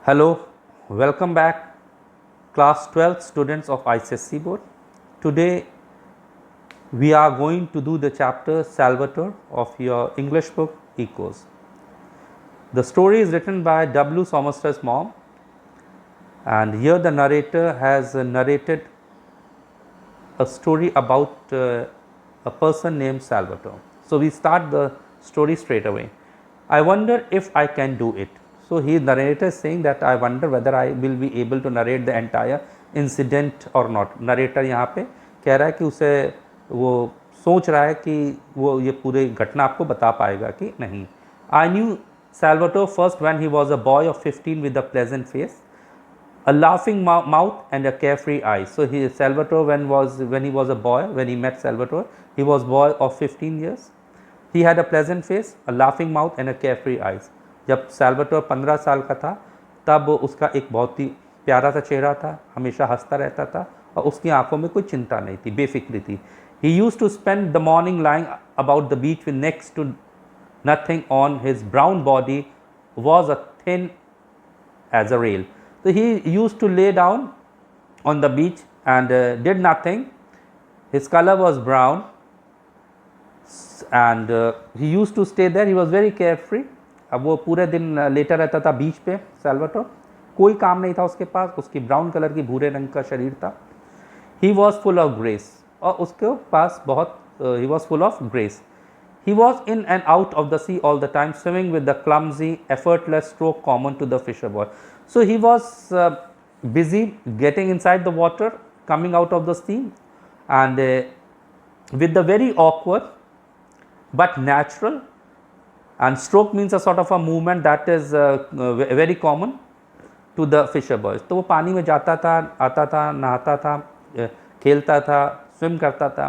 Hello, welcome back, class 12 students of ISC board. Today we are going to do the chapter Salvatore of your English book Ecos. The story is written by W. Somerset Maugham, and here the narrator has narrated a story about a person named Salvatore. So we start the story straight away. I wonder if I can do it. So he narrator is saying that I wonder whether I will be able to narrate the entire incident or not. Narrator यहाँ पे कह रहा है कि उसे वो सोच रहा है कि वो ये पूरी घटना आपको बता पाएगा कि नहीं. I knew Salvatore first when he was a boy of 15 with a pleasant face, a laughing mouth and a carefree eye. So Salvatore when he was a boy, when he met Salvatore, he was boy of 15 years. He had a pleasant face, a laughing mouth and a carefree eyes. जब सैल्वाटोर 15 साल का था तब उसका एक बहुत ही प्यारा सा चेहरा था, हमेशा हंसता रहता था और उसकी आंखों में कोई चिंता नहीं थी, बेफिक्री थी. He used to spend the morning lying about the beach with next to nothing on. His brown body was as thin as a rail. So he used to lay down on the beach and did nothing. His color was brown and he used to stay there. He was very carefree. अब वो पूरे दिन लेटा रहता था बीच पे. सैल्वाटोर कोई काम नहीं था उसके पास, उसकी ब्राउन कलर की भूरे रंग का शरीर था. He was full of grace और उसके पास बहुत ही was full of grace. He was in and out of the sea all the time, swimming with the clumsy effortless stroke common to the fisher boy. So he was busy getting inside the water, coming out of the sea, and with the very awkward but natural, and stroke means a sort of a movement that is very common to the fisher boys. तो वो पानी में जाता था, आता था, नहाता था, खेलता था, स्विम करता था,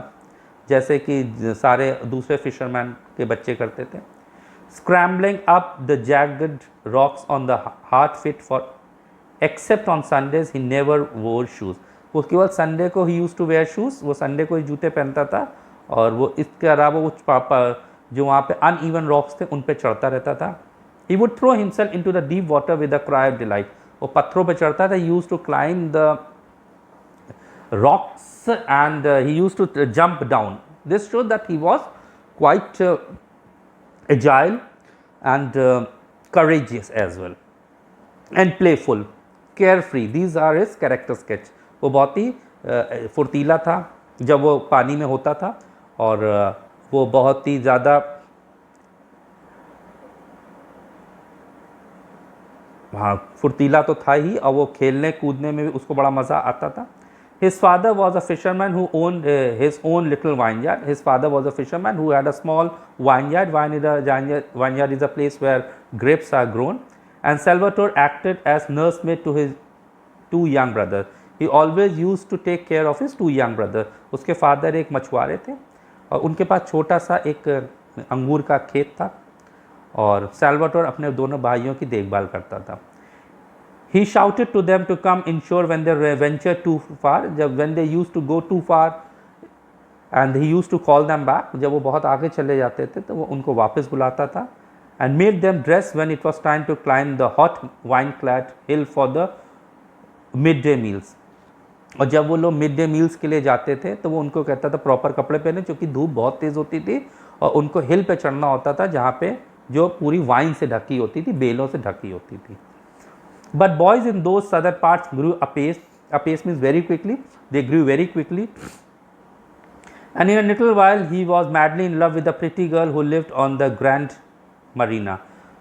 जैसे कि सारे दूसरे फिशरमैन के बच्चे करते थे. Scrambling up the jagged rocks on the hard fit for except on Sundays he never wore shoes. वो केवल संडे को he used to wear shoes, वो संडे को ही जूते पहनता था और वो इसके अलावा वो पापा जो वहाँ पे uneven rocks थे उन पे चढ़ता रहता था. He would throw himself into the deep water with a cry of delight. वो पत्थरों पे चढ़ता था. He used to climb the rocks and he used to jump down. This showed that he was quite agile and courageous as well and playful, carefree. These are his character sketch. वो बहुत ही फुर्तीला था जब वो पानी में होता था और वो बहुत ही ज़्यादा हाँ फुर्तीला तो था ही और वो खेलने कूदने में भी उसको बड़ा मज़ा आता था. His father was a fisherman who owned his own little vineyard. His father was a fisherman who had a small vineyard. Vineyard is a place where grapes are grown. And Salvatore acted as nursemaid to his two young brothers. He always used to take care of his two young brothers. उसके father एक मछुआरे थे और उनके पास छोटा सा एक अंगूर का खेत था और सैल्वाटोर अपने दोनों भाइयों की देखभाल करता था. He shouted to them to come inshore when they ventured too far. जब when they used to go too far and he used to call them back. जब वो बहुत आगे चले जाते थे तो वो उनको वापस बुलाता था. And made them dress when it was time to climb the hot vine-clad hill for the midday meals. और जब वो लोग मिड डे मील्स के लिए जाते थे तो वो उनको कहता था प्रॉपर कपड़े पहने, क्योंकि धूप बहुत तेज़ होती थी और उनको हिल पे चढ़ना होता था जहाँ पे जो पूरी वाइन से ढकी होती थी, बेलों से ढकी होती थी. But boys in those southern parts grew apace. Apace means very quickly. They grew very quickly. And in a little while he was madly in love with a pretty girl who lived on the grand Marina.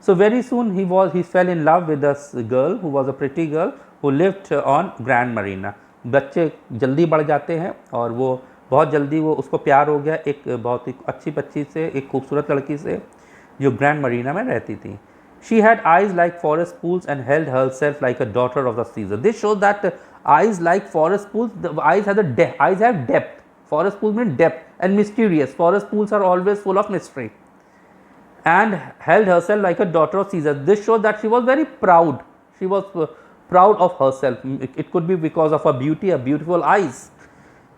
So very soon he fell in love with a girl who was a pretty girl who lived on Grande Marina. बच्चे जल्दी बढ़ जाते हैं और वो बहुत जल्दी वो उसको प्यार हो गया एक बहुत ही अच्छी बच्ची से, एक खूबसूरत लड़की से जो ग्रैंड मरीना में रहती थी. She had eyes like forest pools and held herself like a daughter of the season. This shows that eyes like forest pools, the eyes have eyes have depth. Forest pools mean depth and mysterious. Forest pools are always full of mystery. And held herself like a daughter of Caesar. This shows that she was very proud. She was proud of herself. It could be because of her beauty, her beautiful eyes.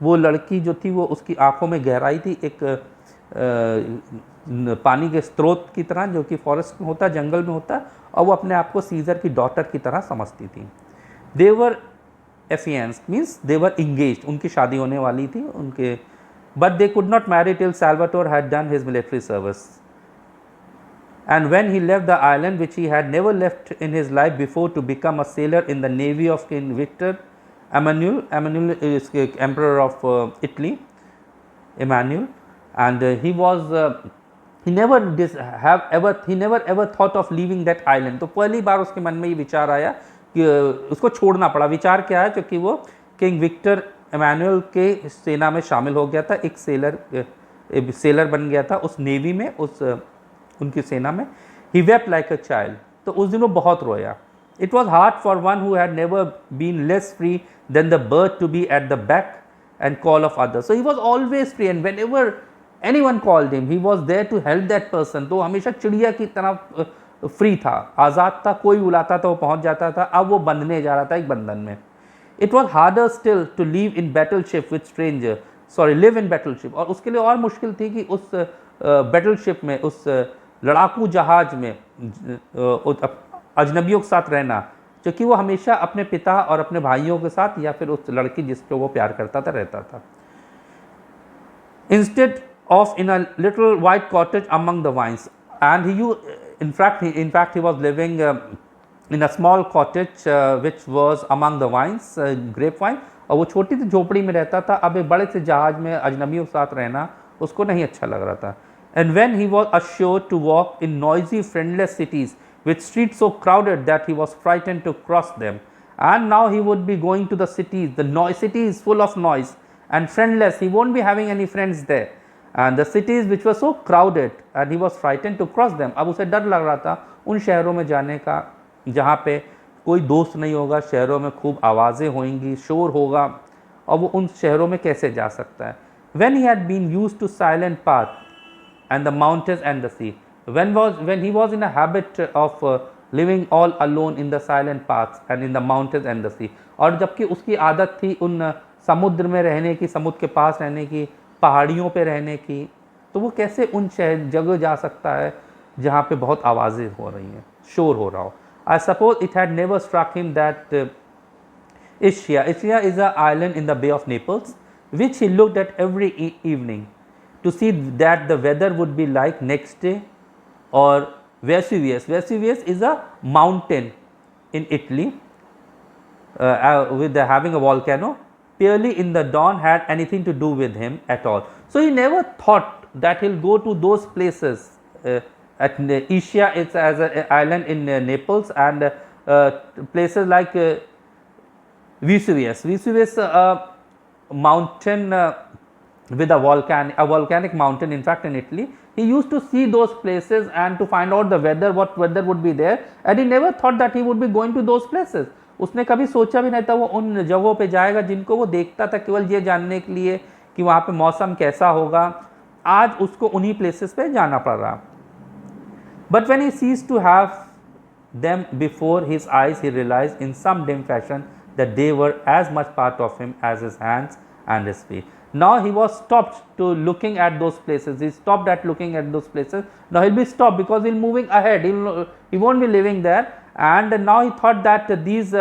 वो लड़की जो थी वो उसकी आँखों में गहराई थी, एक पानी के स्रोत की तरह जो कि फॉरेस्ट में होता है, जंगल में होता है, और वो अपने आप को सीजर की डॉटर की तरह समझती थी। देवर एफियंस मीन्स देवर इंगेज, उनकी शादी होने वाली थी उनके, but they could not marry till Salvatore had done his military service. And when he left the island, which he had never left in his life before, to become a sailor in the navy of King Victor Emmanuel, Emmanuel is emperor of Italy, Emmanuel, and he never ever thought of leaving that island. तो पहली बार उसके मन में ये विचार आया कि उसको छोड़ना पड़ा। विचार क्या है? क्योंकि वो किंग विक्टर इमैनुअल के सेना में शामिल हो गया था, एक सेलर बन गया था उस नेवी में, उस उनकी सेना में। He wept like a child, तो उस दिन वो बहुत रोया। It was hard for one who had never been less free than the bird to be at the back and call of others. So he was always free and whenever anyone called him he was there to help that person. तो हमेशा चिड़िया की तरह free था, आज़ाद था, कोई बुलाता था वो पहुंच जाता था। अब वो बंधने जा रहा था एक बंधन में। It was harder still to live in battleship with stranger, live in battleship, और उसके लिए और मुश्किल थी कि उस बैटलशिप में, उस लड़ाकू जहाज में अजनबियों के साथ रहना, क्योंकि वो हमेशा अपने पिता और अपने भाइयों के साथ या फिर उस लड़की जिस पे वो प्यार करता था रहता था। Instead of in a little white cottage among the vines, and in fact he was living in a small cottage which was among the vines, grapevine, और वो छोटी सी झोपड़ी में रहता था। अब एक बड़े से जहाज में अजनबियों के साथ रहना उसको नहीं अच्छा लग रहा था। And when he was assured to walk in noisy, friendless cities with streets so crowded that he was frightened to cross them, and now he would be going to the cities, city is full of noise and friendless, he won't be having any friends there, and the cities which were so crowded and he was frightened to cross them। अब उसे डर लग रहा था उन शहरों में जाने का जहाँ पे कोई दोस्त नहीं होगा, शहरों में खूब आवाज़ें होंगी, शोर होगा, और वो उन शहरों में कैसे जा सकता है। When he had been used to silent path and the mountains and the sea, when he was in a habit of living all alone in the silent paths and in the mountains and the sea, और जबकि उसकी आदत थी उन समुद्र में रहने की, समुद्र के पास रहने की, पहाड़ियों पे रहने की, तो वो कैसे उन जगह जा सकता है जहाँ पे बहुत आवाज़ें हो रही हैं, शोर हो रहा हो। I suppose it had never struck him that Ischia is an island in the Bay of Naples, which he looked at every evening to see that the weather would be like next day, or Vesuvius. Vesuvius is a mountain in Italy with having a volcano. Barely in the dawn had anything to do with him at all. So he never thought that he'll go to those places. At Ischia, it's as an island in Naples, and places like Vesuvius. Vesuvius, a mountain with a volcanic mountain, in fact, in Italy. He used to see those places and to find out the weather, what weather would be there, and he never thought that he would be going to those places. उसने कभी सोचा भी नहीं था वो उन जगहों पे जाएगा जिनको वो देखता था केवल ये जानने के लिए कि वहाँ पे मौसम कैसा होगा। आज उसको उन्हीं प्लेसेस पे जाना पड़ रहा। But when he ceased to have them before his eyes, he realized in some dim fashion that they were as much part of him as his hands and his feet. Now he was stopped to looking at those places. He stopped at looking at those places. Now he'll be stopped because he'll moving ahead. He won't be living there. And now he thought that these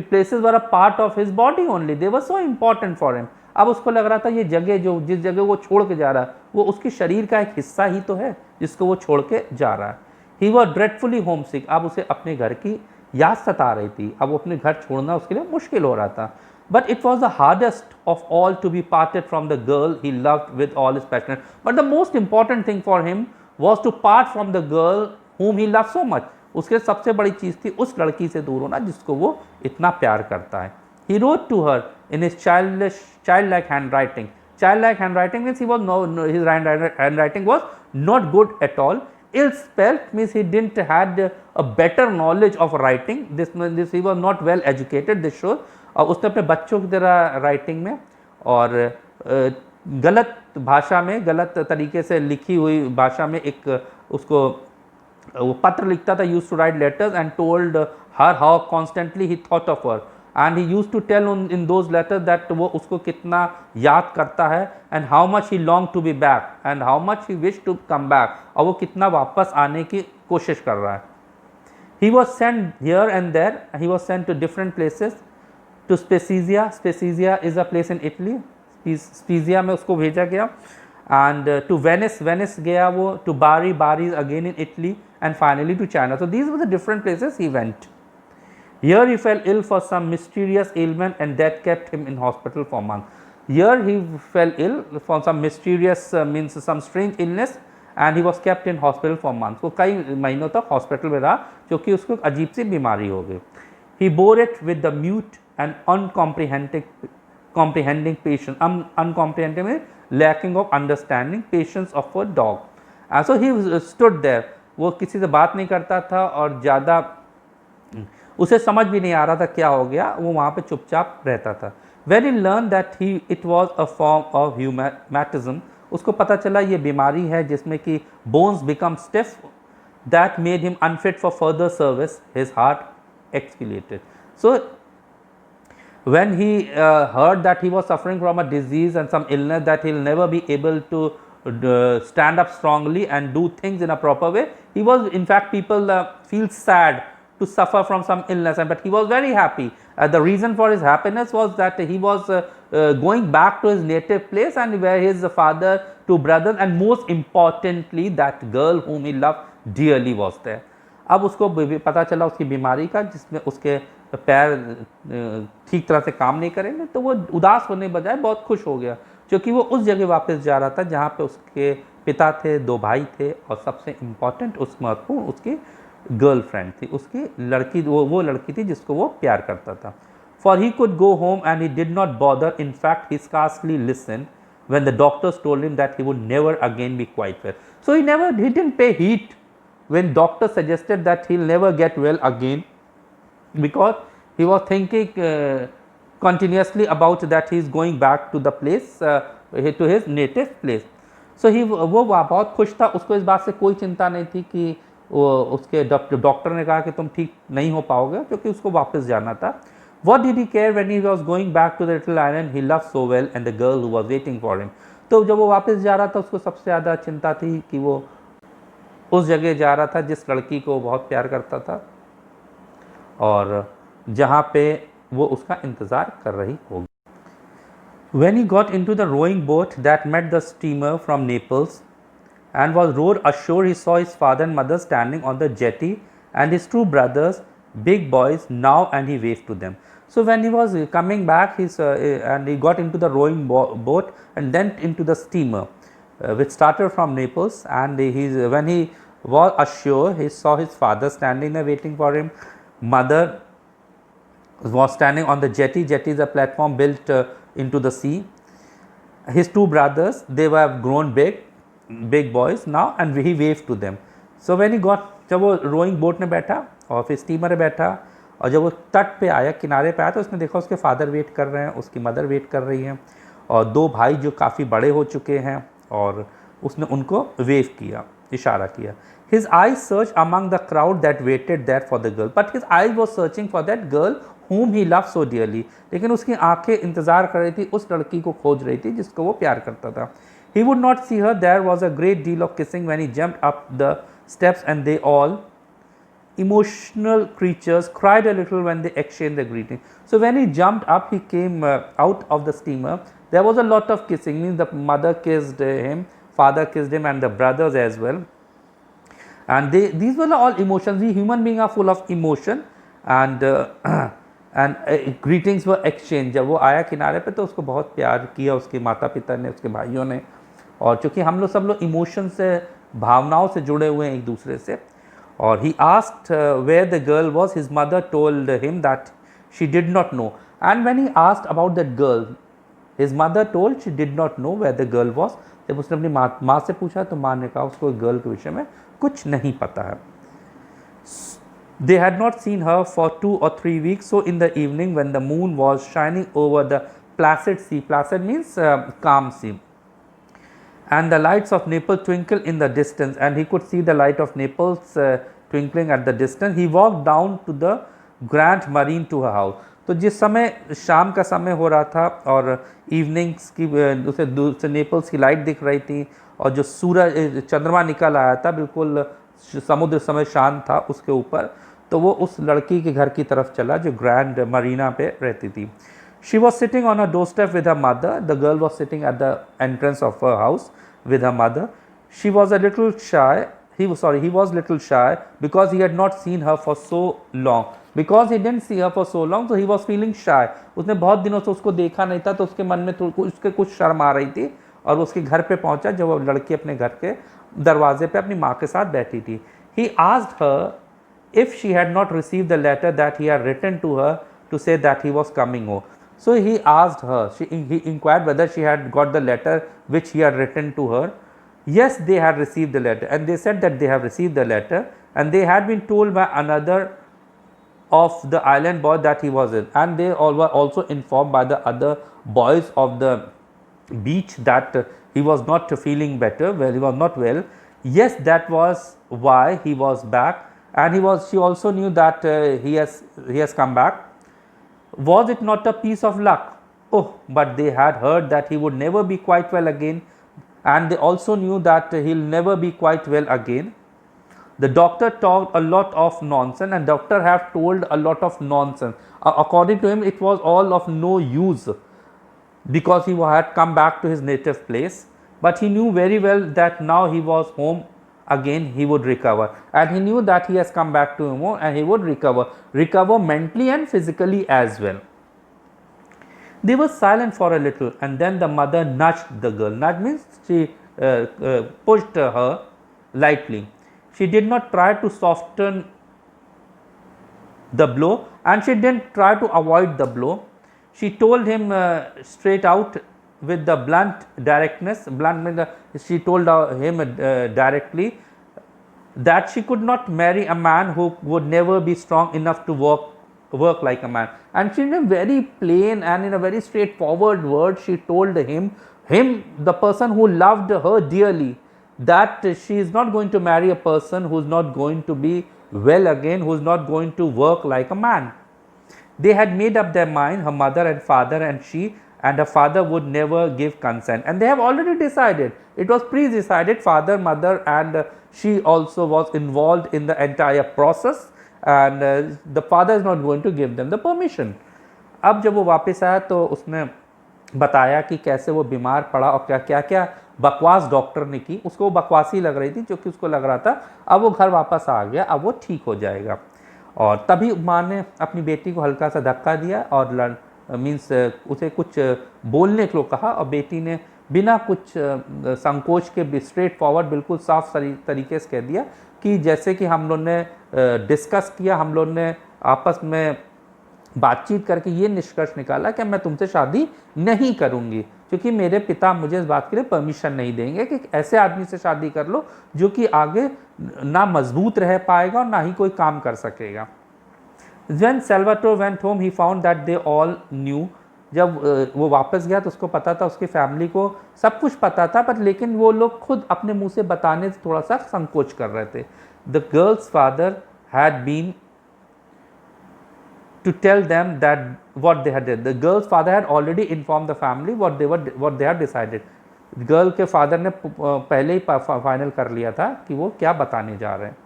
places were a part of his body only. They were so important for him. अब उसको लग रहा था ये जगह जो जिस जगह वो छोड़ के जा रहा है वो उसके शरीर का एक हिस्सा ही तो है जिसको वो छोड़ के जा रहा है। He was dreadfully homesick. अब उसे अपने घर की याद सता रही थी। अब वो अपने घर छोड़ना उसके लिए मुश्किल हो रहा था। But it was the hardest of all to be parted from the girl he loved with all his passion. But the most important thing for him was to part from the girl whom he loved so much. उसके सबसे बड़ी चीज़ थी उस लड़की से दूर होना जिसको वो इतना प्यार करता है। He wrote to her in his childlike handwriting. Childlike handwriting means his handwriting was not good at all. Ill spelled means he didn't had a better knowledge of writing. This he was not well educated. This shows. और उसने अपने बच्चों की तरह writing में और गलत भाषा में, गलत तरीके से लिखी हुई भाषा में एक उसको वो पत्र लिखता था। Used to write letters and told her how constantly he thought of her, and he used to tell in those letters that वो उसको कितना याद करता है and how much he longed to be back and how much he wished to come back, और वो कितना वापस आने की कोशिश कर रहा है. He was sent here and there, he was sent to different places, to Spezia. Spezia is a place in Italy. Spezia में उसको भेजा गया, and to Venice. Venice गया वो, to Bari. Bari is again in Italy, and finally to China. So these were the different places he went. Here he fell ill for some mysterious ailment, and that kept him in hospital for months. Here he fell ill for some mysterious means some strange illness, and he was kept in hospital for months. वो कई महीनों तक hospital में रहा, क्योंकि उसको एक अजीब सी बीमारी हो गई. He bore it with the mute and uncomprehending patience. Uncomprehending means lacking of understanding, patience of a dog. And so he stood there. वो किसी से बात नहीं करता था और ज़्यादा उसे समझ भी नहीं आ रहा था क्या हो गया, वो वहाँ पे चुपचाप रहता था. When he learned that it was a form of rheumatism, उसको पता चला ये बीमारी है जिसमें कि bones become stiff, that made him unfit for further service. His heart expiated. So when he heard that he was suffering from a disease and some illness, that he'll never be able to stand up strongly and do things in a proper way, he was, in fact, people feel sad to suffer from some illness, but he was very happy. The reason for his happiness was that he was going back to his native place, and where his father, two brothers, and most importantly that girl whom he loved dearly was there. अब उसको पता चला उसकी बीमारी का, जिसमें उसके पैर ठीक तरह से काम नहीं करेंगे, तो वो उदास होने बजाय बहुत खुश हो गया, क्योंकि वो उस जगह वापस जा रहा था जहाँ पे उसके पिता थे, दो भाई थे, और सबसे इम्पॉर्टेंट उस महत्वपूर्ण उसकी गर्लफ्रेंड थी, उसकी लड़की, वो लड़की थी जिसको वो प्यार करता था. For he could go home and he did not bother. In fact, he scarcely listened when the doctors told him that he would never again be quite well. So he didn't pay heed when doctors suggested that he'll never get well again, because he was thinking continuously about that he is going back to the place, to his native place. So वो बहुत खुश था, उसको इस बात से कोई चिंता नहीं थी कि उसके डॉक्टर ने कहा कि तुम ठीक नहीं हो पाओगे, क्योंकि उसको वापस जाना था. What did he care when he was going back to the little island he loved so well and the girl who was waiting for him? तो जब वो वापस जा रहा था, उसको सबसे ज़्यादा चिंता थी कि वो उस जगह जा रहा था जिस लड़की को बहुत प्यार करता था और जहाँ पे वो उसका इंतज़ार कर रही होगी. When he got into the rowing boat that met the steamer from Naples and was rowed ashore, he saw his father and mother standing on the jetty and his two brothers, big boys now, and he waved to them. So when he was coming back, and he got into the rowing boat and then into the steamer, which started from Naples, and when he was ashore, he saw his father standing there waiting for him. Mother was standing on the jetty. Jetty is a platform built into the sea. His two brothers, they were grown big boys now, and he waved to them. So when he got, जब वो rowing boat में बैठा और फिर steamer में बैठा, और जब वो तट पे आया, किनारे पे आया, तो उसने देखा उसके फादर वेट कर रहे हैं, उसकी मदर वेट कर रही हैं, और दो भाई जो काफ़ी बड़े हो चुके हैं, और उसने उनको वेव किया, इशारा किया. His eyes searched among the crowd that waited there for the girl, but his eyes was searching for that girl whom he loved so dearly. लेकिन उसकी आंखें इंतज़ार कर रही थी, उस लड़की को खोज रही थी जिसको वो प्यार करता था. He would not see her. There was a great deal of kissing when he jumped up the steps, and they all, emotional creatures, cried a little when they exchanged their greeting. So when he jumped up, he came out of the steamer. There was a lot of kissing. Means the mother kissed him, father kissed him, and the brothers as well. And these were all emotions. We human beings are full of emotion, and greetings were exchanged. जब वो आया किनारे पे, तो उसको बहुत प्यार किया उसके माता पिता ने, उसके भाइयों ने, और चूँकि हम लोग सब लोग इमोशन से, भावनाओं से जुड़े हुए हैं एक दूसरे से. और he asked where the girl was. His mother told him that she did not know. And when he asked about that girl, his mother told she did not know where the girl was. जब उसने अपनी माँ से पूछा, तो माँ ने कहा उसको गर्ल के विषय में कुछ नहीं पता है. They had not seen her for 2 or 3 weeks. So in the evening, when the moon was shining over the placid sea, placid means calm sea, and the lights of Naples twinkled in the distance, and he could see the light of Naples twinkling at the distance, he walked down to the Grande Marina to her house. तो जिस समय शाम का समय हो रहा था और इवनिंग्स की उसे दूर से नेपल्स की लाइट दिख रही थी और जो सूरज चंद्रमा निकल आया था, बिल्कुल समुद्र समय शांत था उसके ऊपर, तो वो उस लड़की के घर की तरफ चला जो ग्रैंड मरीना पे रहती थी। She was sitting on a doorstep with her mother, the girl was sitting at the entrance of her house with her mother. She was a little shy. He was little shy because he had not seen her for so long. Because he didn't see her for so long, so he was feeling shy. उसने बहुत दिनों से उसको देखा नहीं था, तो उसके मन में उसके कुछ शर्म आ रही थी। और उसके घर पे पहुंचा जब वो लड़की अपने घर के दरवाजे पे अपनी माँ के साथ बैठी थी। He asked her if she had not received the letter that he had written to her to say that he was coming home. So he asked her, he inquired whether she had got the letter which he had written to her. Yes, they had received the letter, and they said that they have received the letter, and they had been told by another of the island boy that he was in, and they all were also informed by the other boys of the beach that he was not feeling better, well, he was not well. Yes, that was why he was back, and she also knew that he has come back. Was it not a piece of luck? Oh, but they had heard that he would never be quite well again, and they also knew that he'll never be quite well again. The doctor talked a lot of nonsense, and doctor have told a lot of nonsense. According to him, it was all of no use because he had come back to his native place. But he knew very well that now he was home again, he would recover, and he knew that he has come back to home and he would recover mentally and physically as well. They were silent for a little, and then the mother nudged the girl. Nudge means she pushed her lightly. She did not try to soften the blow, and she didn't try to avoid the blow. She told him straight out with the blunt directness. Blunt means she told him directly that she could not marry a man who would never be strong enough to work like a man. And she, in a very plain and in a very straightforward word, she told him, the person who loved her dearly, that she is not going to marry a person who is not going to be well again, who is not going to work like a man. They had made up their mind, her mother and father and she, and her father would never give consent, and they have already decided. It was pre-decided. Father, mother and she also was involved in the entire process, and the father is not going to give them the permission. अब जब वो वापस आया तो उसने बताया कि कैसे वो बीमार पड़ा और क्या क्या बकवास डॉक्टर ने की। उसको बकवासी लग रही थी क्योंकि उसको लग रहा था अब वो घर वापस आ गया, अब वो ठीक हो जाएगा। और तभी माँ ने अपनी बेटी को हल्का सा धक्का दिया और मीन्स उसे कुछ बोलने को कहा, और बेटी ने बिना कुछ संकोच के स्ट्रेट फॉरवर्ड बिल्कुल साफ तरीके से कह दिया कि जैसे कि हम लोग ने डिस्कस किया, हम लोग ने आपस में बातचीत करके ये निष्कर्ष निकाला कि मैं तुमसे शादी नहीं करूँगी, क्योंकि मेरे पिता मुझे इस बात के लिए परमिशन नहीं देंगे कि ऐसे आदमी से शादी कर लो जो कि आगे ना मजबूत रह पाएगा और ना ही कोई काम कर सकेगा। When Salvatore went home, he found that they all knew. जब वो वापस गया तो उसको पता था, उसकी फैमिली को सब कुछ पता था, पर लेकिन वो लोग खुद अपने मुंह से बताने से थोड़ा सा संकोच कर रहे थे। The girl's father had been to tell them that what they had did. The girl's father had already informed the family what they had decided. Girl के फादर ने पहले ही फाइनल कर लिया था कि वो क्या बताने जा रहे हैं।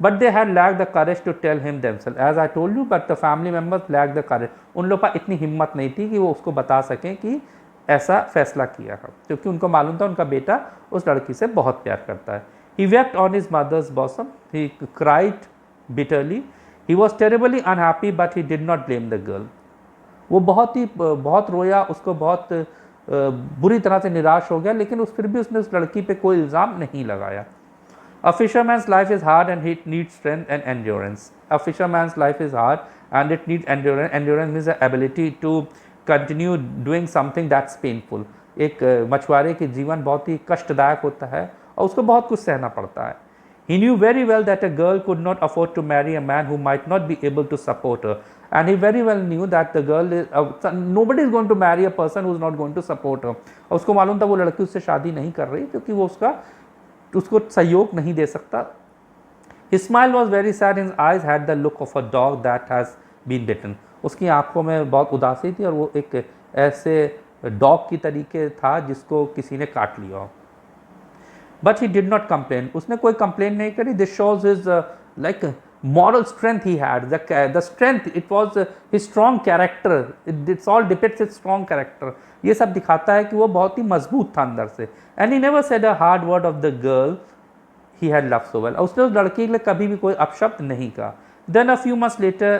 But they had lacked the courage to tell him themselves. As I told you, but the family members lacked the courage. उन लोगों पर इतनी हिम्मत नहीं थी कि वो उसको बता सकें कि ऐसा फैसला किया है, क्योंकि उनको मालूम था उनका बेटा उस लड़की से बहुत प्यार करता है। He wept on his mother's bosom. He cried bitterly. He was terribly unhappy, but he did not blame the girl. वो बहुत रोया, उसको बहुत बुरी तरह से निराश हो गया, लेकिन फिर भी उसने उस लड़की पे कोई इल्ज़ाम नहीं लगाया। A fisherman's life is hard and it needs strength and endurance. A fisherman's life is hard and it needs endurance. Endurance means the ability to continue doing something that's painful. एक मछुआरे की जीवन बहुत ही कष्टदायक होता है और उसको बहुत कुछ सहना पड़ता है। He knew very well that a girl could not afford to marry a man who might not be able to support her, and he very well knew that the girl is nobody is going to marry a person who is not going to support her. और उसको मालूम था वो लड़की उससे शादी नहीं कर रही क्योंकि वो उसको सहयोग नहीं दे सकता। His smile was very sad. His eyes had the look of a dog that has been bitten. उसकी आंखों में बहुत उदासी थी और वो एक ऐसे डॉग की तरीके था जिसको किसी ने काट लिया हो। But he did not complain, उसने कोई कंप्लेन नहीं करी। This shows his like moral strength he had, the strength, it was his strong character, it's all depicts his strong character। ये सब दिखाता है कि वो बहुत ही मजबूत था अंदर से। and he never said a hard word of the girl he had loved so well, उसने उस लड़की के लिए कभी भी कोई अपशब्द नहीं कहा। then a few months later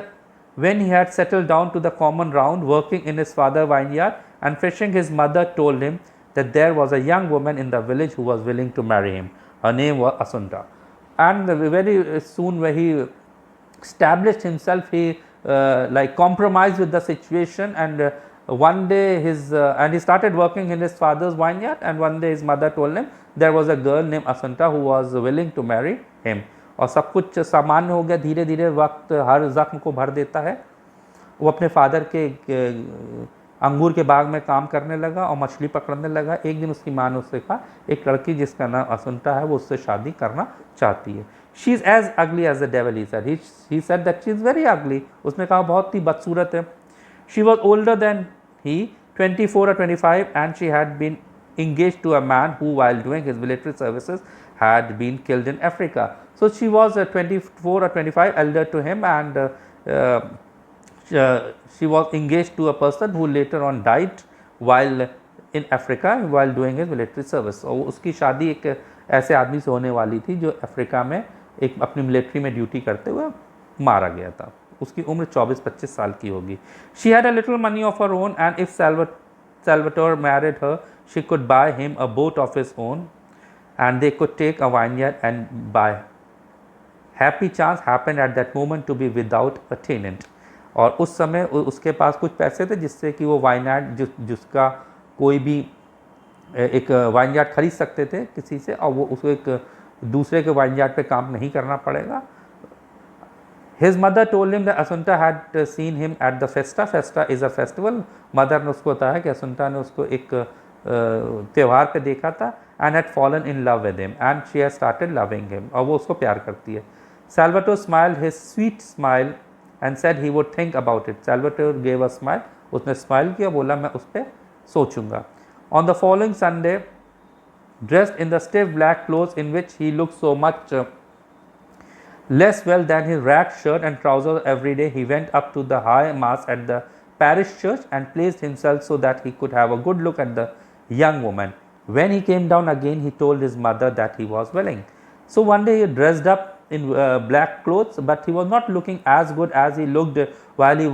when he had settled down to the common round working in his father's vineyard and fishing, his mother told him that there was a young woman in the village who was willing to marry him. Her name was Asunta. And very soon when he established himself, he like compromised with the situation, and one day and he started working in his father's vineyard, and one day his mother told him there was a girl named Asunta who was willing to marry him। और सब कुछ सामान्य हो गया। धीरे धीरे वक्त हर जख्म को भर देता है। वो अपने फादर के अंगूर के बाग में काम करने लगा और मछली पकड़ने लगा। एक दिन उसकी माँ ने उससे कहा एक लड़की जिसका नाम असुंटा है वो उससे शादी करना चाहती है। She is as ugly as the devil, he said that she is very ugly. उसने कहा बहुत ही बदसूरत है। She was older than he, 24 or 25, and she had been engaged to a man who while doing his military services had been killed in Africa. So she was 24 or 25 elder to him, and she was engaged to a person who later on died while in Africa while doing his military service। और उसकी शादी एक ऐसे आदमी से होने वाली थी जो अफ्रीका में एक अपनी मिलिट्री में ड्यूटी करते हुए मारा गया था। उसकी उम्र 24-25 साल की होगी। She had a little money of her own, and if Salvatore married her, she could buy him a boat of his own, and they could take a vineyard and buy। Happy chance happened at that moment to be without a tenant। और उस समय उसके पास कुछ पैसे थे जिससे कि वो वाइनयार्ड जिसका कोई भी एक वाइनयार्ड खरीद सकते थे किसी से, और वो उसको एक दूसरे के वाइनयार्ड पे काम नहीं करना पड़ेगा। His mother told him that Asunta had seen him at the festa। Festa is a festival। Mother ने उसको बताया कि असुंता ने उसको एक त्यौहार पे देखा था, and had fallen in love with him, and she has started loving him। और वो उसको प्यार करती है। Salvatore smiled his sweet smile and said he would think about it। Salvatore gave a smile। उसने स्माइल किया, बोला मैं उस पर सोचूंगा। On the following Sunday, dressed in the stiff black clothes in which he looked so much less well than his ragged shirt and trousers every day, he went up to the high mass at the parish church and placed himself so that he could have a good look at the young woman। When he came down again, he told his mother that he was willing। So one day he dressed up in black clothes, but he was not looking as good as he looked while he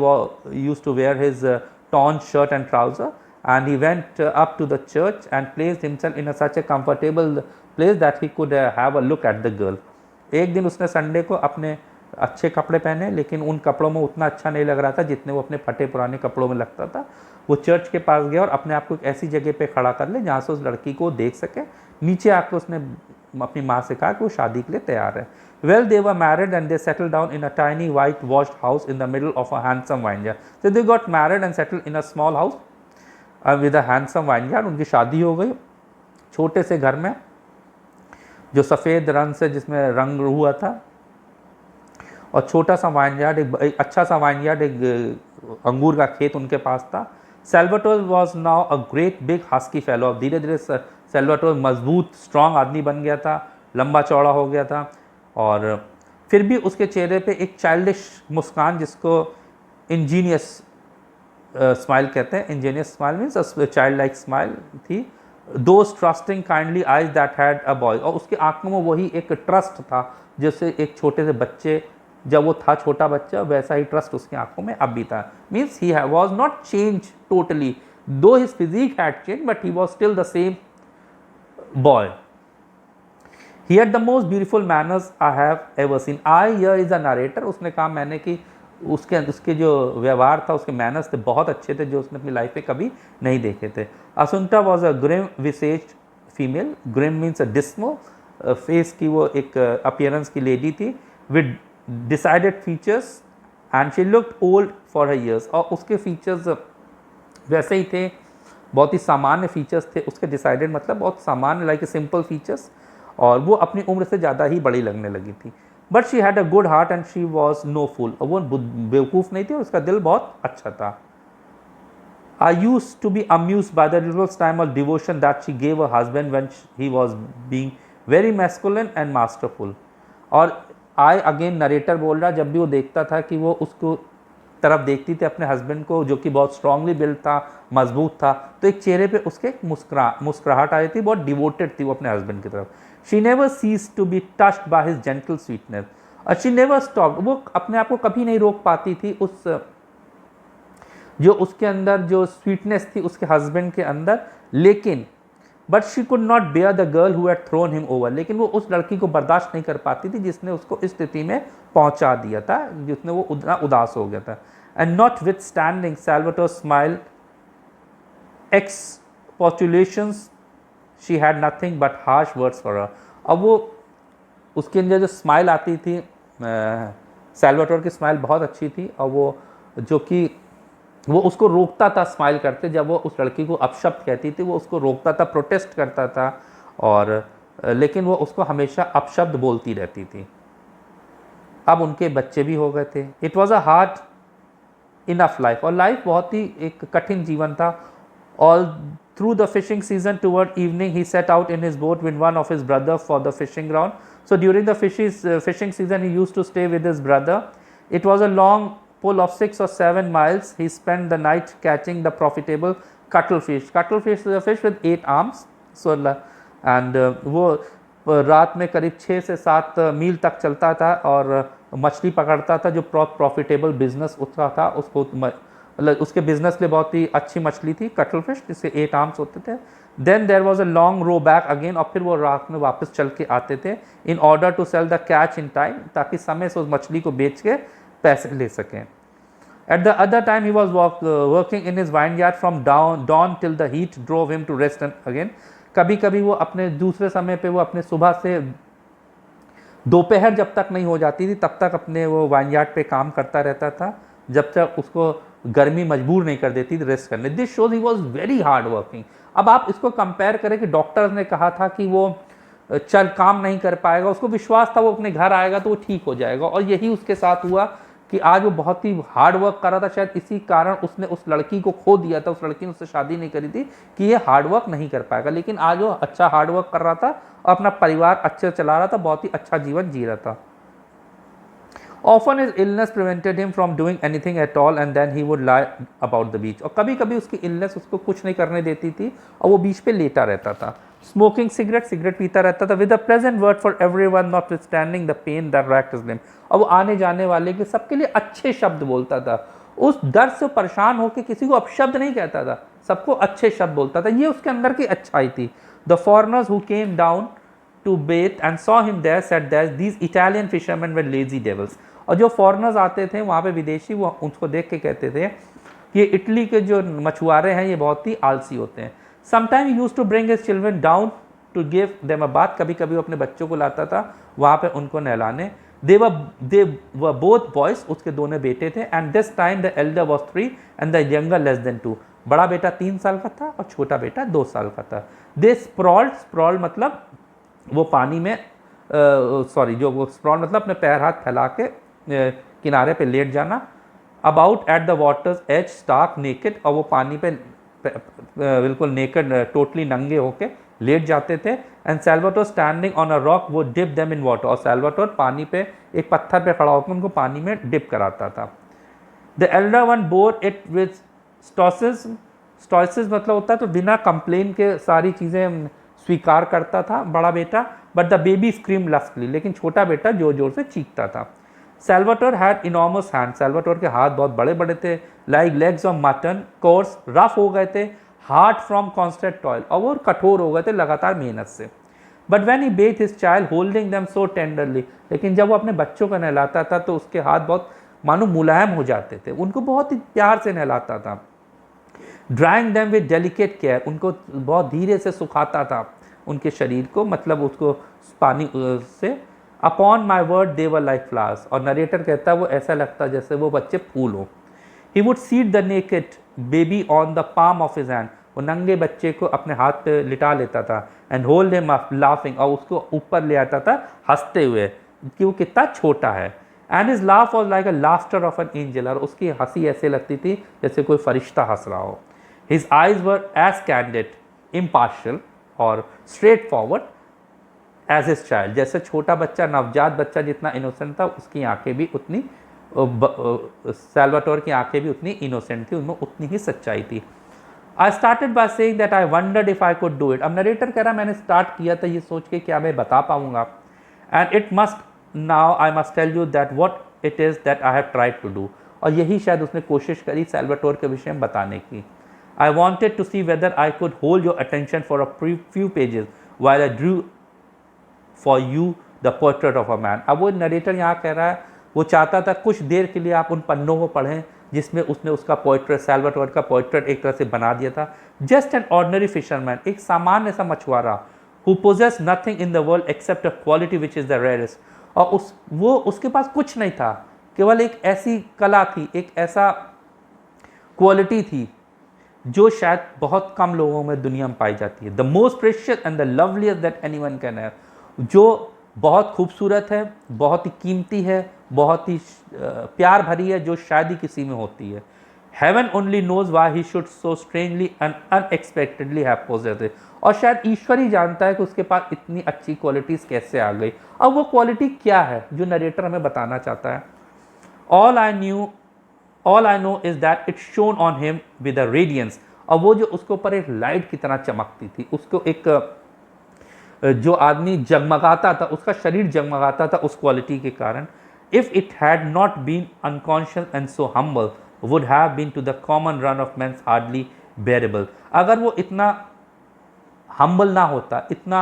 used to wear his torn shirt and trouser, and he went up to the church and placed himself in such a comfortable place that he could have a look at the girl। एक दिन उसने Sunday को अपने अच्छे कपड़े पहने, लेकिन उन कपड़ों में उतना अच्छा नहीं लग रहा था जितने वो अपने फटे पुराने कपड़ों में लगता था। वो चर्च के पास गया और अपने आप को एक ऐसी जगह पे खड़ा कर ले जहाँ से उस लड़की को देख सके। नीचे आकर उसने अपनी माँ से कहा कि वो शादी के लिए तैयार है। Well, they were married and they settled down in a tiny whitewashed house in the middle of a handsome vineyard। So they got married and settled in a small house with a handsome vineyard। उनकी शादी हो गई छोटे से घर में जो सफ़ेद रंग से जिसमें रंग हुआ था, और छोटा सा वाइनयार्ड, एक अच्छा सा वाइनयार्ड, एक अंगूर का खेत उनके पास था। Salvatore was now a great big husky fellow। धीरे धीरे Salvatore मजबूत स्ट्रॉन्ग आदमी बन गया था, लंबा चौड़ा हो गया था, और फिर भी उसके चेहरे पे एक चाइल्डिश मुस्कान जिसको इंजीनियस स्माइल कहते हैं। Angénieux smile means child like smile थी। Those trusting kindly eyes that had a boy। और उसकी आंखों में वही एक ट्रस्ट था जैसे एक छोटे से बच्चे जब वो था छोटा बच्चा, वैसा ही ट्रस्ट उसकी आंखों में अब भी था। Means he was not change totally, though his physique had change but he was still the same boy. He had the most beautiful manners I have ever seen। I here is a narrator। उसने कहा मैंने कि उसके जो व्यवहार था, उसके manners थे, बहुत अच्छे थे जो उसने अपनी लाइफ में कभी नहीं देखे थे। Assunta was a grim visaged female. Grim means a dismal face की वो एक अपीयरेंस की लेडी थी with decided features, and she looked old for her years. और उसके फीचर्स वैसे ही थे, बहुत ही सामान्य फीचर्स थे उसके। डिसाइडेड मतलब बहुत सामान्य, लाइक ए सिंपल फीचर्स, और वो अपनी उम्र से ज़्यादा ही बड़ी लगने लगी थी। But she had a good heart and she was no fool, वो बेवकूफ़ नहीं थी और उसका दिल बहुत अच्छा था. I used to be amused by the little time of devotion that she gave her husband when he was being very masculine and masterful. और I again narrator बोल रहा, जब भी वो देखता था कि वो उसको तरफ देखती थी अपने हस्बैंड को जो कि बहुत स्ट्रांगली बिल्ड था, मजबूत था, तो एक चेहरे पे उसके मुस्कुराहट आई थी, बहुत डिवोटेड थी वो अपने हस्बैंड की तरफ. She never cease to be touched by his gentle sweetness, और शी नेवर स्टॉप, वो अपने आप को कभी नहीं रोक पाती थी उस जो उसके अंदर जो स्वीटनेस थी उसके हस्बैंड के अंदर. लेकिन but she could not bear the girl who had thrown him over, लेकिन वो उस लड़की को बर्दाश्त नहीं कर पाती थी जिसने उसको इस स्थिति में पहुंचा दिया था, जिसने वो उतना उदास हो गया था. And notwithstanding Salvatore smile expostulations she had nothing but harsh words for her. अब वो उसके अंदर जो स्माइल आती थी, सैल्वाटोर की स्माइल बहुत अच्छी थी, और वो जो कि वो उसको रोकता था स्माइल करते, जब वो उस लड़की को अपशब्द कहती थी वो उसको रोकता था, प्रोटेस्ट करता था, और लेकिन वो उसको हमेशा अपशब्द बोलती रहती थी. अब उनके बच्चे भी हो गए थे. It was a hard enough life, और लाइफ बहुत ही एक कठिन जीवन था. All through the fishing season toward evening he set out in his boat with one of his brother for the fishing ground. So during the fishing season he used to stay with his brother. It was a long pull of 6 or 7 miles. He spent the night catching the profitable cuttlefish. Cuttlefish is a fish with 8 arms. So and वो रात में करीब 6 से 7 मील तक चलता था और मछली पकड़ता था, जो प्रॉफिटेबल बिजनेस उसका था. उसको मतलब उसके बिजनेस के लिए बहुत ही अच्छी मछली थी कटलफिश, जिससे 8 आर्म्स होते थे. Then there was a long row back again, और फिर वो रात में वापस चल के आते थे in order to sell the catch in time, ताकि समय से उस मछली को बेच के पैसे ले सकें. At the other time he was working in his vineyard from dawn till the heat drove him to rest again. कभी कभी वो अपने दूसरे समय पे वो अपने सुबह से दोपहर जब तक नहीं हो जाती थी तब तक अपने वो वाइनयार्ड पे काम करता रहता था, जब तक उसको गर्मी मजबूर नहीं कर देती थी रेस्ट करने. This shows he was very hard working. अब आप इसको कंपेयर करें कि डॉक्टर्स ने कहा था कि वो चल काम नहीं कर पाएगा, उसको विश्वास था वो अपने घर आएगा तो वो ठीक हो जाएगा, और यही उसके साथ हुआ कि आज वो बहुत ही हार्ड वर्क कर रहा था. शायद इसी कारण उसने उस लड़की को खो दिया था, उस लड़की ने उससे शादी नहीं करी थी कि ये हार्ड वर्क नहीं कर पाएगा, लेकिन आज वो अच्छा हार्ड वर्क कर रहा था और अपना परिवार अच्छे से चला रहा था, बहुत ही अच्छा जीवन जी रहा था. Often his illness prevented him from doing anything at all and then he would lie about the beach. और कभी कभी उसकी इलनेस उसको कुछ नहीं करने देती थी और वो बीच पे लेटा रहता था. Smoking सिगरेट पीता रहता था. With a pleasant word for everyone notwithstanding the pain that racked his limb. और वो आने जाने वाले के सबके लिए अच्छे शब्द बोलता था. उस दर्द से परेशान होकर किसी को अपशब्द नहीं कहता था, सबको अच्छे शब्द बोलता था. ये उसके अंदर की अच्छाई थी. The foreigners who came down to bathe and saw him there said that these Italian fishermen were lazy devils. और जो फॉरेनर्स आते थे वहाँ पे विदेशी, वो उसको देख के कहते थे कि इटली के जो मछुआरे हैं ये बहुत ही आलसी होते हैं. Sometime he used to bring his children down to give them a bath. कभी कभी वो अपने बच्चों को लाता था वहाँ पे उनको नहलाने. दे वर बोथ बॉयज, उसके दोनों बेटे थे. And this time the Elder was 3 and the younger less than 2. बड़ा बेटा 3 साल का था और छोटा बेटा 2 साल का था. दे स्प्रॉल मतलब वो पानी में जो वो स्प्रॉल मतलब अपने पैर हाथ फैला के किनारे पे लेट जाना. About at the water's edge stark naked, और वो पानी पे बिल्कुल नेकेड टोटली नंगे होके लेट जाते थे. And Salvatore standing on a rock would dip them in water, और सैल्वाटोर पानी पे एक पत्थर पे खड़ा होकर उनको पानी में डिप कराता था. The elder one bore it with stoicism मतलब होता है तो बिना कंप्लेन के सारी चीज़ें स्वीकार करता था बड़ा बेटा. बट द बेबी स्क्रीम लस्टली, लेकिन छोटा बेटा जोर जोर से चीखता था. सैल्वाटोर हैड इनॉर्मस हैंड, सैल्वाटोर के हाथ बहुत बड़े बड़े थे. Like legs of mutton, course rough हो गए थे. हार्ड फ्रॉम कॉन्स्टेंट टॉयल, और वो कठोर हो गए थे लगातार मेहनत से. But when he Beth his child holding them so tenderly, लेकिन जब वो अपने बच्चों को नहलाता था तो उसके हाथ बहुत मानो मुलायम हो जाते थे, उनको बहुत ही प्यार से नहलाता था. Drawing them with delicate care, उनको बहुत धीरे से सुखाता था उनके शरीर को, मतलब उसको पानी से. Upon my word they were like flowers, और नरेटर कहता है वो ऐसा लगता जैसे वो बच्चे फूल हो. He would seat the naked baby on the palm of his hand, वो नंगे बच्चे को अपने हाथ पे लिटा लेता था. And hold him up laughing, और उसको ऊपर ले आता था हंसते हुए. कि वो कितना छोटा है। And his laugh was like a laughter of an angel, और उसकी हंसी ऐसे लगती थी जैसे कोई फरिश्ता हंस रहा हो। His eyes were as candid, impartial और straightforward as his child, जैसे छोटा बच्चा, नवजात बच्चा जितना इनोसेंट था, उसकी आंखें भी उतनी, सैल्वाटोर की आंखें भी उतनी इनोसेंट थी, उनमें उतनी ही सच्चाई थी। I started by saying that I wandered if I could do it. अब नरेटर कह रहा मैंने स्टार्ट किया था ये सोच के क्या मैं बता पाऊंगा। And it must now I must tell you that what it is that I have tried to do, और यही शायद उसने कोशिश करी सैल्वाटोर के विषय में बताने की। I wanted to see whether I could hold your attention for a few pages while I drew for you the portrait of a man. अब वो नरेटर यहाँ कह रहा है वो चाहता था कुछ देर के लिए आप उन पन्नों को पढ़ें जिसमें उसने उसका पोर्ट्रेट, सैल्वाटोर का पोर्ट्रेट एक तरह से बना दिया था। जस्ट एन ऑर्डिनरी फिशरमैन, एक सामान्य सा मछुआरा, who possesses nothing in the world except a quality which is the rarest, और उसके पास कुछ नहीं था, केवल एक ऐसी कला थी, एक ऐसा क्वालिटी थी जो शायद बहुत कम लोगों में दुनिया में पाई जाती है। The most precious and the loveliest that anyone can have, जो बहुत खूबसूरत है, बहुत ही कीमती है, बहुत ही प्यार भरी है, जो शायद ही किसी में होती है। Heaven only knows why he should so strangely and unexpectedly have possessed it, और शायद ईश्वर ही जानता है कि उसके पास इतनी अच्छी क्वालिटीज़ कैसे आ गई। अब वो क्वालिटी क्या है जो नरेटर हमें बताना चाहता है? All I know is that it shone on him with a radiance, और वो जो उसके ऊपर एक लाइट की तरह चमकती थी, उसको एक जो आदमी जगमगाता था, उसका शरीर जगमगाता था उस क्वालिटी के कारण। If it had not been unconscious and so humble would have been to the common run of man's hardly bearable, अगर वो इतना हम्बल ना होता, इतना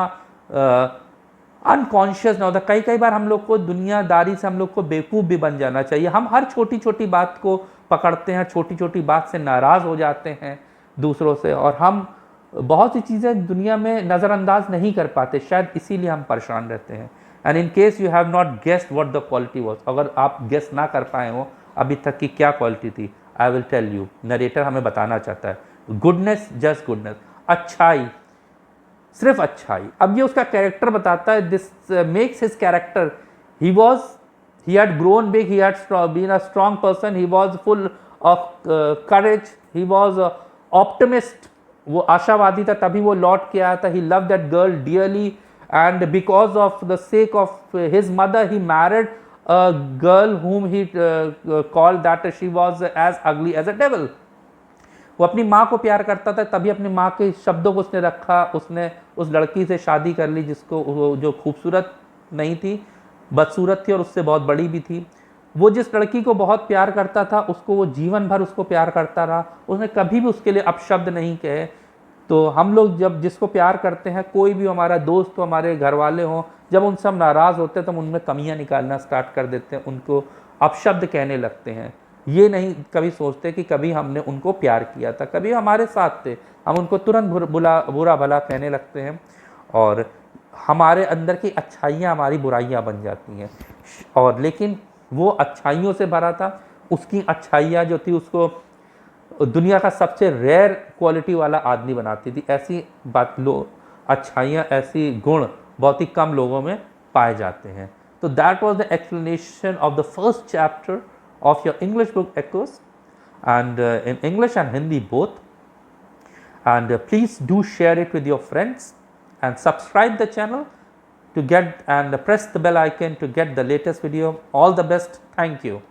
अनकॉन्शियस ना होता। कई बार हम लोग को दुनियादारी से हम लोग को बेवकूफ़ भी बन जाना चाहिए। हम हर छोटी छोटी बात को पकड़ते हैं, छोटी छोटी बात से नाराज़ हो जाते हैं दूसरों से, और हम बहुत सी चीज़ें दुनिया में नज़रअंदाज नहीं कर पाते, शायद इसीलिए हम परेशान रहते हैं। And in case you have not guessed what the quality was, अगर आप गेस ना कर पाए हो अभी तक की क्या क्वालिटी थी, I will tell you. Narrator हमें बताना चाहता है गुडनेस, जस्ट गुडनेस, अच्छाई, सिर्फ अच्छाई। अब ये उसका कैरेक्टर बताता है, this makes his character, he had grown big, he had been a strong person, he was full of courage, he was optimist, वो आशावादी था, तभी वो लौट के आया था। he loved that girl dearly and because of the sake of his mother he married a girl whom he called that she was as ugly as a devil। वो अपनी माँ को प्यार करता था, तभी अपनी माँ के शब्दों को उसने रखा, उसने उस लड़की से शादी कर ली जिसको जो खूबसूरत नहीं थी, बदसूरत थी और उससे बहुत बड़ी भी थी। वो जिस लड़की को बहुत प्यार करता था उसको वो जीवन भर उसको प्यार करता रहा, उसने कभी भी उसके लिए अपशब्द नहीं कहे। तो हम लोग जब जिसको प्यार करते हैं, कोई भी हमारा दोस्त हो, हमारे घर वाले हों, जब उनसे हम नाराज़ होते हैं तो हम उनमें कमियां निकालना स्टार्ट कर देते हैं, उनको अपशब्द कहने लगते हैं। ये नहीं कभी सोचते कि कभी हमने उनको प्यार किया था, कभी हमारे साथ थे, हम उनको तुरंत बुरा भला कहने लगते हैं, और हमारे अंदर की अच्छाइयाँ हमारी बुराइयाँ बन जाती हैं। और लेकिन वो अच्छाइयों से भरा था, उसकी अच्छाइयाँ जो थी उसको दुनिया का सबसे रेयर क्वालिटी वाला आदमी बनाती थी। ऐसी बात अच्छाइयाँ, ऐसी गुण बहुत ही कम लोगों में पाए जाते हैं। तो that was the explanation of the first chapter of your English book Echoes, and in English and Hindi both, and please do share it with your friends and subscribe the channel to get and press the bell icon to get the latest video. All the best. Thank you.